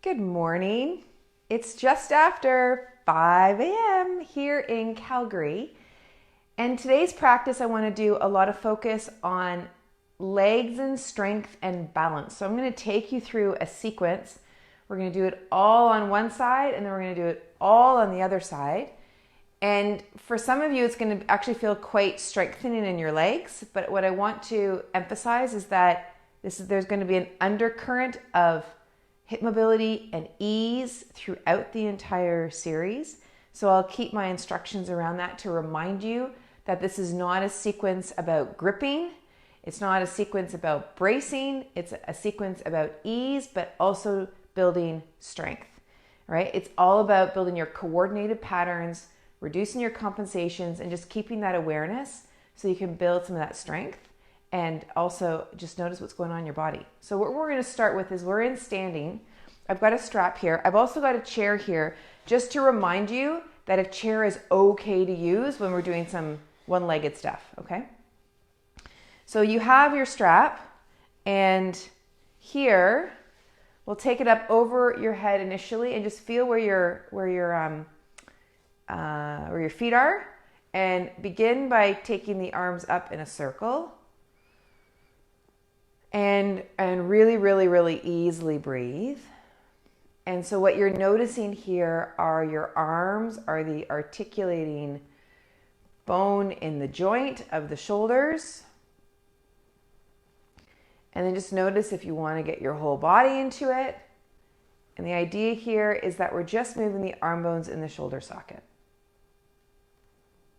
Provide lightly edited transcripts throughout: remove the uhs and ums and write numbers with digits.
Good morning. It's just after 5 a.m. here in Calgary. And today's practice, I want to do a lot of focus on legs and strength and balance. So I'm going to take you through a sequence. We're going to do it all on one side and then we're going to do it all on the other side. And for some of you, it's going to actually feel quite strengthening in your legs. But what I want to emphasize is that there's going to be an undercurrent of hip mobility and ease throughout the entire series. So I'll keep my instructions around that to remind you that this is not a sequence about gripping. It's not a sequence about bracing. It's a sequence about ease, but also building strength, right? It's all about building your coordinated patterns, reducing your compensations, and just keeping that awareness so you can build some of that strength. And also just notice what's going on in your body. So what we're going to start with is we're in standing. I've got a strap here. I've also got a chair here just to remind you that a chair is okay to use when we're doing some one-legged stuff, okay? So you have your strap, and here we'll take it up over your head initially and just feel where your feet are, and begin by taking the arms up in a circle. And really, really, really easily breathe. And so what you're noticing here are your arms are the articulating bone in the joint of the shoulders. And then just notice if you want to get your whole body into it. And the idea here is that we're just moving the arm bones in the shoulder socket.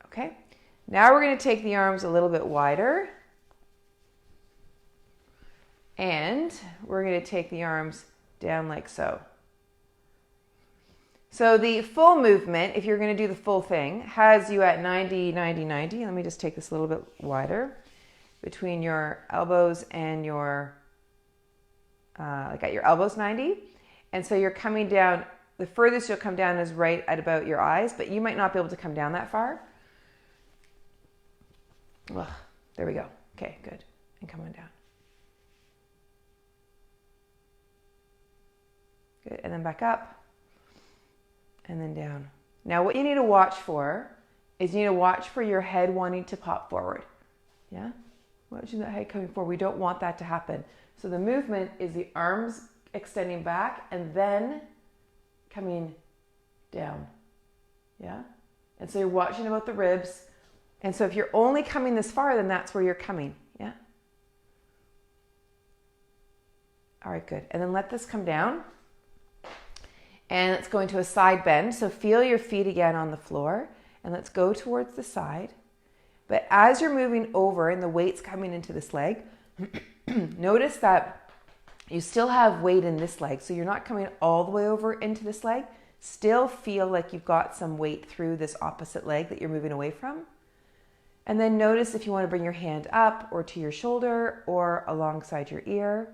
Okay? Now we're going to take the arms a little bit wider. And we're going to take the arms down like so. So the full movement, if you're going to do the full thing, has you at 90, 90, 90. Let me just take this a little bit wider. Between your elbows and your, like at your elbows 90. And so you're coming down, the furthest you'll come down is right at about your eyes, but you might not be able to come down that far. Ugh, there we go. Okay, good. And come on down. Good, and then back up, and then down. Now what you need to watch for is you need to watch for your head wanting to pop forward. Yeah? Watching that head coming forward. We don't want that to happen. So the movement is the arms extending back and then coming down. Yeah? And so you're watching about the ribs. And so if you're only coming this far, then that's where you're coming. Yeah? All right, good. And then let this come down. And let's go into a side bend. So feel your feet again on the floor. And let's go towards the side. But as you're moving over and the weight's coming into this leg, notice that you still have weight in this leg. So you're not coming all the way over into this leg. Still feel like you've got some weight through this opposite leg that you're moving away from. And then notice if you want to bring your hand up or to your shoulder or alongside your ear.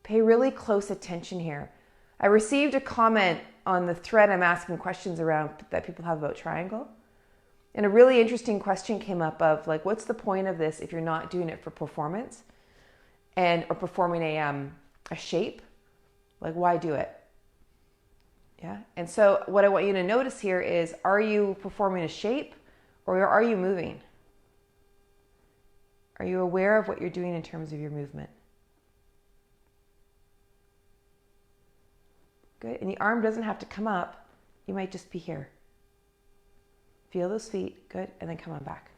Pay really close attention here. I received a comment on the thread I'm asking questions around that people have about triangle. And a really interesting question came up of like, what's the point of this if you're not doing it for performance or performing a shape? Like, why do it? Yeah. And so what I want you to notice here is, are you performing a shape or are you moving? Are you aware of what you're doing in terms of your movement? Good. And the arm doesn't have to come up. You might just be here. Feel those feet. Good. And then come on back.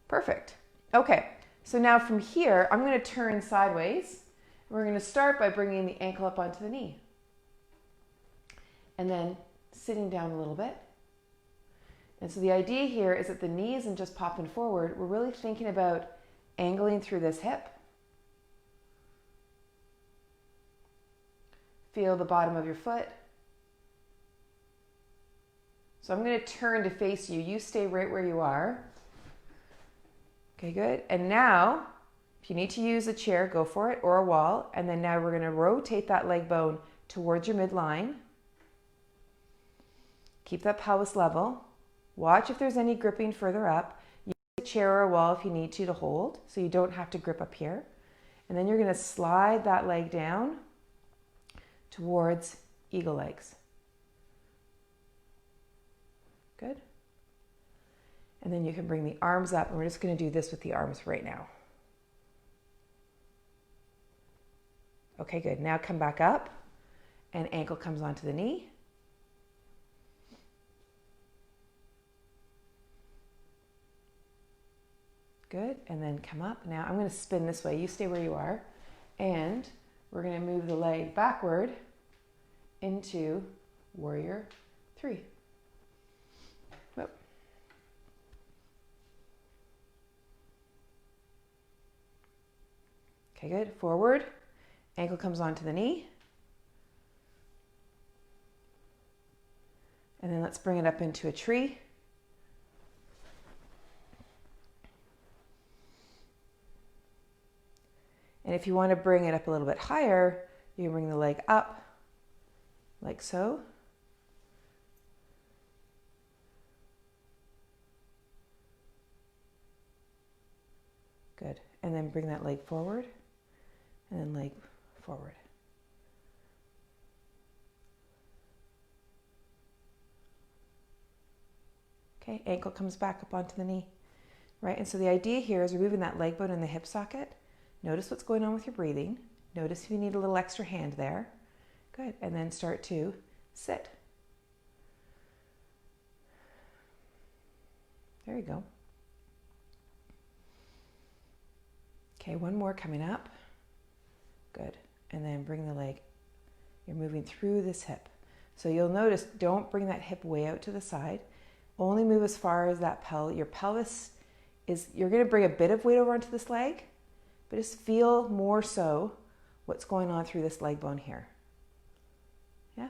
Perfect. Okay. So now from here, I'm going to turn sideways. We're going to start by bringing the ankle up onto the knee. And then sitting down a little bit. And so the idea here is that the knee isn't just popping forward. We're really thinking about angling through this hip. Feel the bottom of your foot. So I'm going to turn to face you. You stay right where you are. Okay, good. And now, if you need to use a chair, go for it, or a wall. And then now we're going to rotate that leg bone towards your midline. Keep that pelvis level. Watch if there's any gripping further up. Use a chair or a wall if you need to hold, so you don't have to grip up here. And then you're going to slide that leg down towards eagle legs. Good. And then you can bring the arms up, and we're just going to do this with the arms right now. Okay, good. Now come back up, and ankle comes onto the knee. Good, and then come up. Now I'm going to spin this way. You stay where you are, and we're going to move the leg backward into warrior 3. Whoop. Okay, good. Forward. Ankle comes onto the knee. And then let's bring it up into a tree. And if you want to bring it up a little bit higher, you can bring the leg up like so. Good. And then bring that leg forward, and then leg forward. Okay, ankle comes back up onto the knee, right? And so the idea here is removing that leg bone in the hip socket. Notice what's going on with your breathing. Notice if you need a little extra hand there. Good, and then start to sit. There you go. Okay, one more coming up. Good, and then bring the leg. You're moving through this hip. So you'll notice, don't bring that hip way out to the side. Only move as far as that your pelvis is. You're going to bring a bit of weight over onto this leg, but just feel more so what's going on through this leg bone here. Yeah?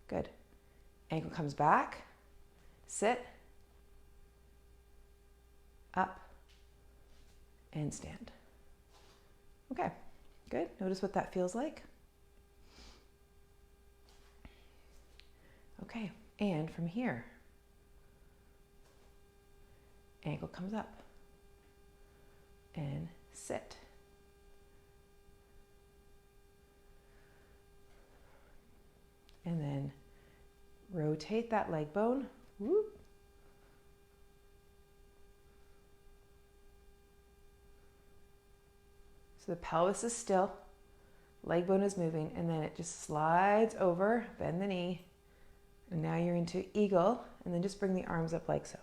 Good. Ankle comes back. Sit. Up. And stand. Okay. Good. Notice what that feels like. Okay. And from here, ankle comes up and sit. And then rotate that leg bone. Whoop. So the pelvis is still, leg bone is moving, and then it just slides over, bend the knee, and now you're into eagle, and then just bring the arms up like so.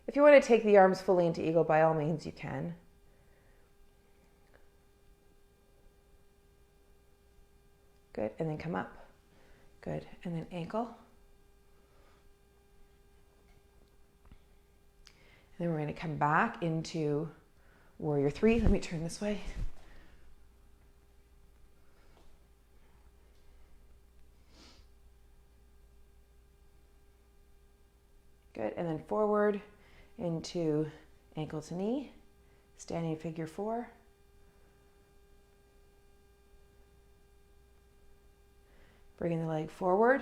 If you want to take the arms fully into eagle, by all means you can. Good, and then come up. Good, and then ankle. And then we're going to come back into warrior 3. Let me turn this way. Good, and then forward into ankle to knee, standing figure 4. Bringing the leg forward.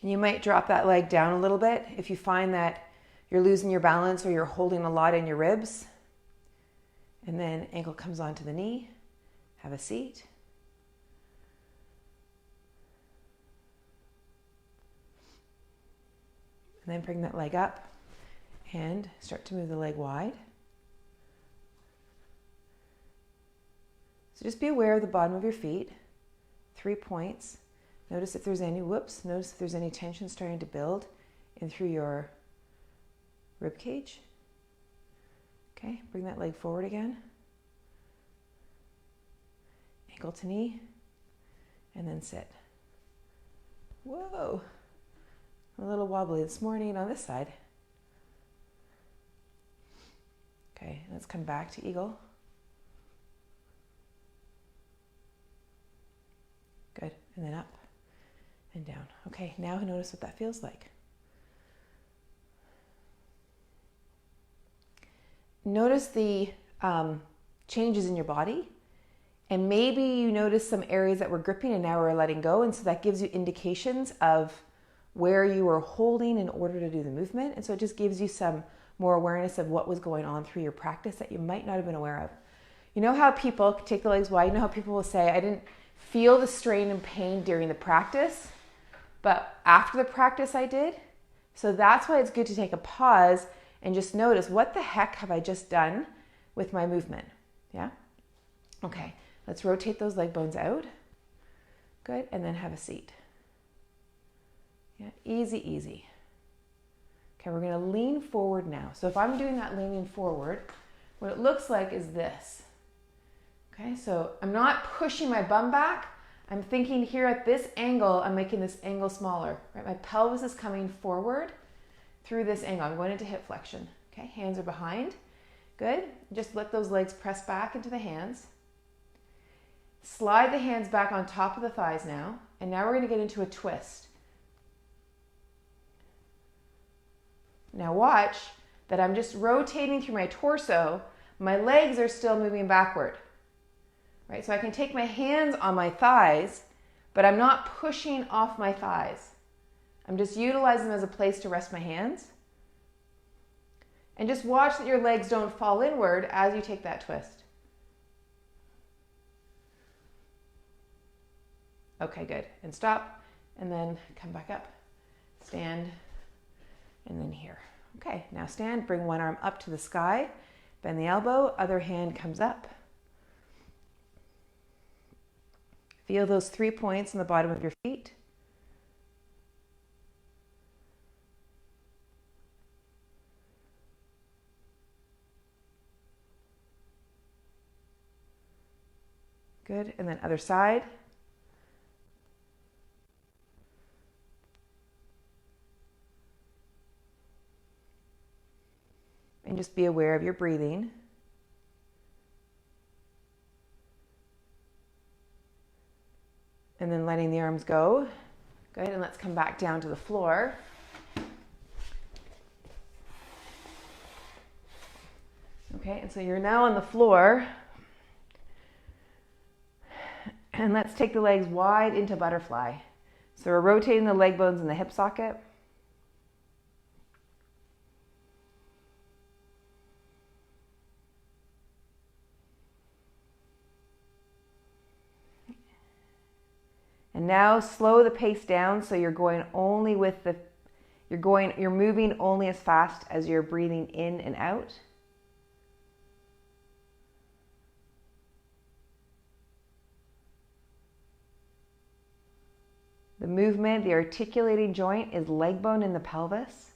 And you might drop that leg down a little bit if you find that you're losing your balance or you're holding a lot in your ribs. And then ankle comes onto the knee. Have a seat. And then bring that leg up and start to move the leg wide. So just be aware of the bottom of your feet. 3 points. Notice if there's any notice if there's any tension starting to build in through your rib cage. Okay, bring that leg forward again. Ankle to knee, and then sit. Whoa, a little wobbly this morning on this side. Okay, let's come back to eagle. Good, and then up and down. Okay, now notice what that feels like. Notice the changes in your body, and maybe you notice some areas that were gripping and now we're letting go, and so that gives you indications of where you were holding in order to do the movement, and so it just gives you some more awareness of what was going on through your practice that you might not have been aware of. You know how people take the legs wide? You know how people will say, I didn't feel the strain and pain during the practice, but after the practice I did? So that's why it's good to take a pause and just notice, what the heck have I just done with my movement? Yeah? Okay, let's rotate those leg bones out. Good, and then have a seat. Yeah, easy, easy. Okay, we're gonna lean forward now. So if I'm doing that leaning forward, what it looks like is this. Okay, so I'm not pushing my bum back. I'm thinking here at this angle, I'm making this angle smaller, right? My pelvis is coming forward through this angle. I'm going into hip flexion. Okay, hands are behind. Good. Just let those legs press back into the hands. Slide the hands back on top of the thighs now. And now we're going to get into a twist. Now watch that I'm just rotating through my torso. My legs are still moving backward. Right? So I can take my hands on my thighs, but I'm not pushing off my thighs. I'm just utilizing them as a place to rest my hands. And just watch that your legs don't fall inward as you take that twist. Okay, good. And stop, and then come back up. Stand, and then here. Okay, now stand, bring one arm up to the sky, bend the elbow, other hand comes up. Feel those 3 points on the bottom of your feet. Good, and then other side. And just be aware of your breathing. And then letting the arms go. Good, and let's come back down to the floor. Okay, and so you're now on the floor. And let's take the legs wide into butterfly. So we're rotating the leg bones in the hip socket. And now slow the pace down so you're going only with the, you're moving only as fast as you're breathing in and out. The movement, the articulating joint is leg bone in the pelvis.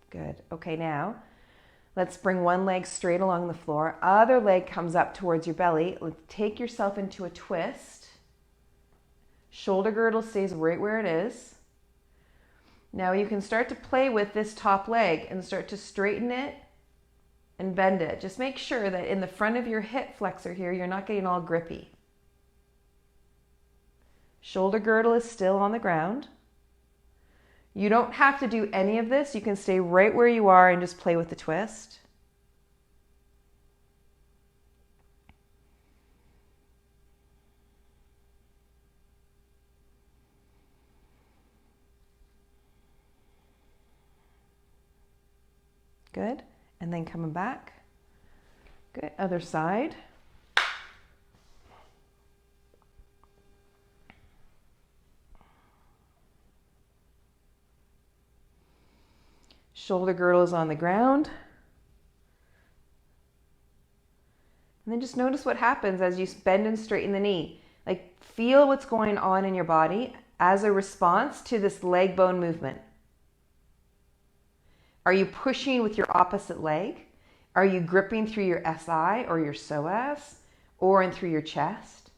Good. Okay, now let's bring one leg straight along the floor. Other leg comes up towards your belly. Let's take yourself into a twist. Shoulder girdle stays right where it is. Now you can start to play with this top leg and start to straighten it and bend it. Just make sure that in the front of your hip flexor here, you're not getting all grippy. Shoulder girdle is still on the ground. You don't have to do any of this. You can stay right where you are and just play with the twist. Good. And then coming back. Good. Other side. Shoulder girdle is on the ground. And then just notice what happens as you bend and straighten the knee. Like, feel what's going on in your body as a response to this leg bone movement. Are you pushing with your opposite leg? Are you gripping through your SI or your psoas or in through your chest?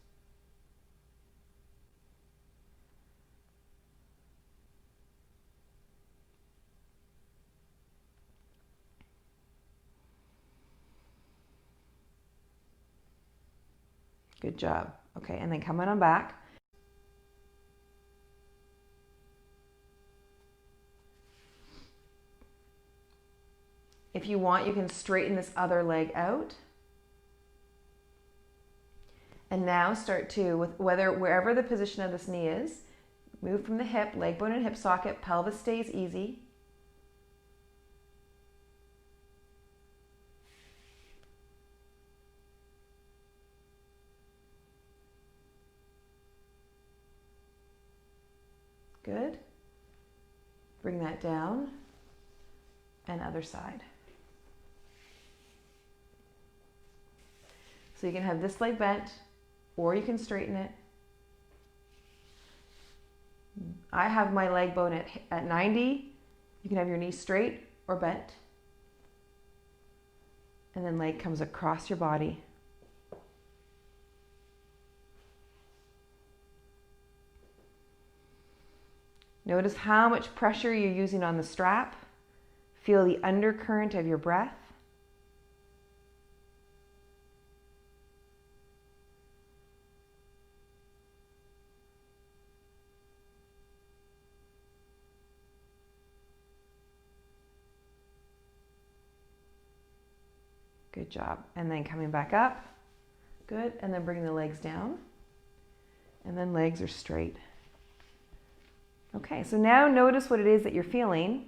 Good job. Okay, and then coming on back. If you want, you can straighten this other leg out. And now start to, with wherever the position of this knee is, move from the hip, leg bone and hip socket, pelvis stays easy. Good. Bring that down. And other side. So you can have this leg bent, or you can straighten it. I have my leg bone at 90. You can have your knee straight or bent. And then leg comes across your body. Notice how much pressure you're using on the strap. Feel the undercurrent of your breath. Good job. And then coming back up. Good. And then bringing the legs down. And then legs are straight. Okay, so now notice what it is that you're feeling.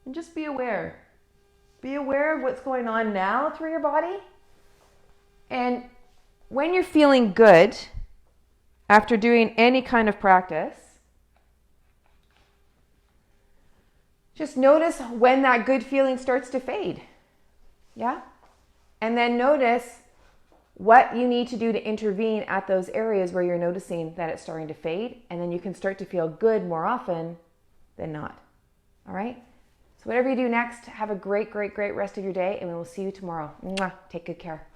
And just be aware. Be aware of what's going on now through your body. And when you're feeling good, after doing any kind of practice, just notice when that good feeling starts to fade. Yeah? And then notice what you need to do to intervene at those areas where you're noticing that it's starting to fade. And then you can start to feel good more often than not. All right? So whatever you do next, have a great, great, great rest of your day, and we will see you tomorrow. Mwah. Take good care.